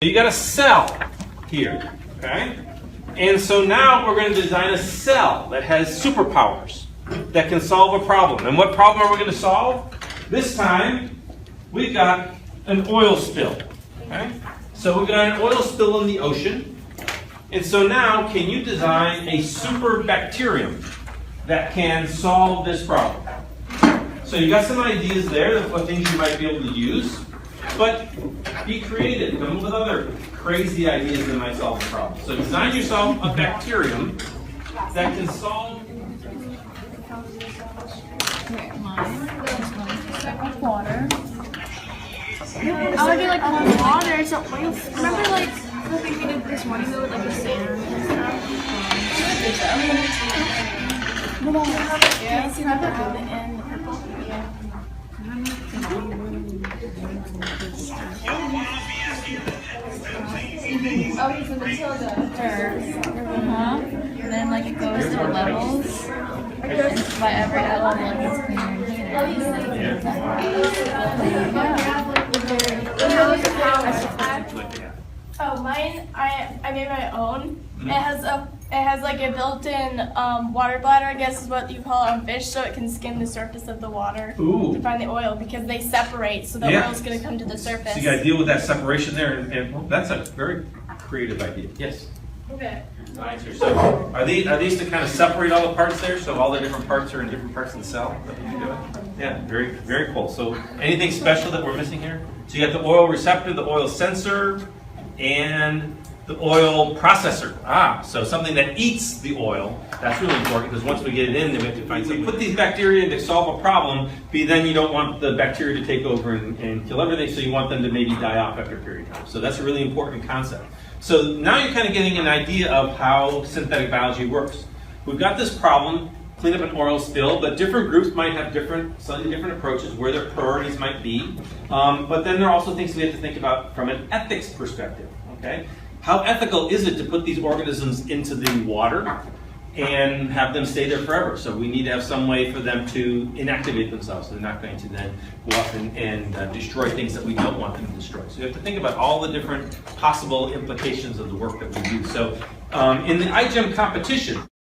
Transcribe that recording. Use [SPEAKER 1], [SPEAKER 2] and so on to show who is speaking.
[SPEAKER 1] You got a cell here, okay? And so now we're going to design a cell that has superpowers that can solve a problem. And what problem are we going to solve? This time, we've got an oil spill, okay? So we've got an oil spill in the ocean. And so now, can you design a super bacterium that can solve this problem? So you got some ideas there of what things you might be able to use. But be creative. Come up with other crazy ideas that might solve the problem. So design yourself a bacterium that can solve.
[SPEAKER 2] Water. I would be like water. It's not oil. Remember, like the thing we did this morning though, with like the sand and stuff. Yeah. See that build it in the purple. Yeah. Okay, so Matilda. And then like it goes to levels. And by every level, like it's cleaner and cleaner.
[SPEAKER 3] Oh, mine, I made my own. It has like a built-in water bladder, I guess is what you call it on fish, so it can skim the surface of the water to find the oil because they separate, so the oil's going to come to the surface.
[SPEAKER 1] So you got to deal with that separation there, and well, that's a very creative idea. Yes.
[SPEAKER 3] Okay.
[SPEAKER 1] Nice. So are these to kind of separate all the parts there, so all the different parts are in different parts of the cell? Is that what you're doing? Yeah, very, very cool. So anything special that we're missing here? So you got the oil receptor, the oil sensor, and the oil processor. So something that eats the oil. That's really important because once we get it in, then we have to find something. Put these bacteria in to solve a problem, but then you don't want the bacteria to take over and kill everything, so you want them to maybe die off after a period of time. So that's a really important concept. So now you're kind of getting an idea of how synthetic biology works. We've got this problem, clean up an oil spill, but different groups might have slightly different approaches where their priorities might be. But then there are also things we have to think about from an ethics perspective. Okay? How ethical is it to put these organisms into the water and have them stay there forever? So we need to have some way for them to inactivate themselves. So they're not going to then go off and destroy things that we don't want them to destroy. So you have to think about all the different possible implications of the work that we do. So in the iGEM competition,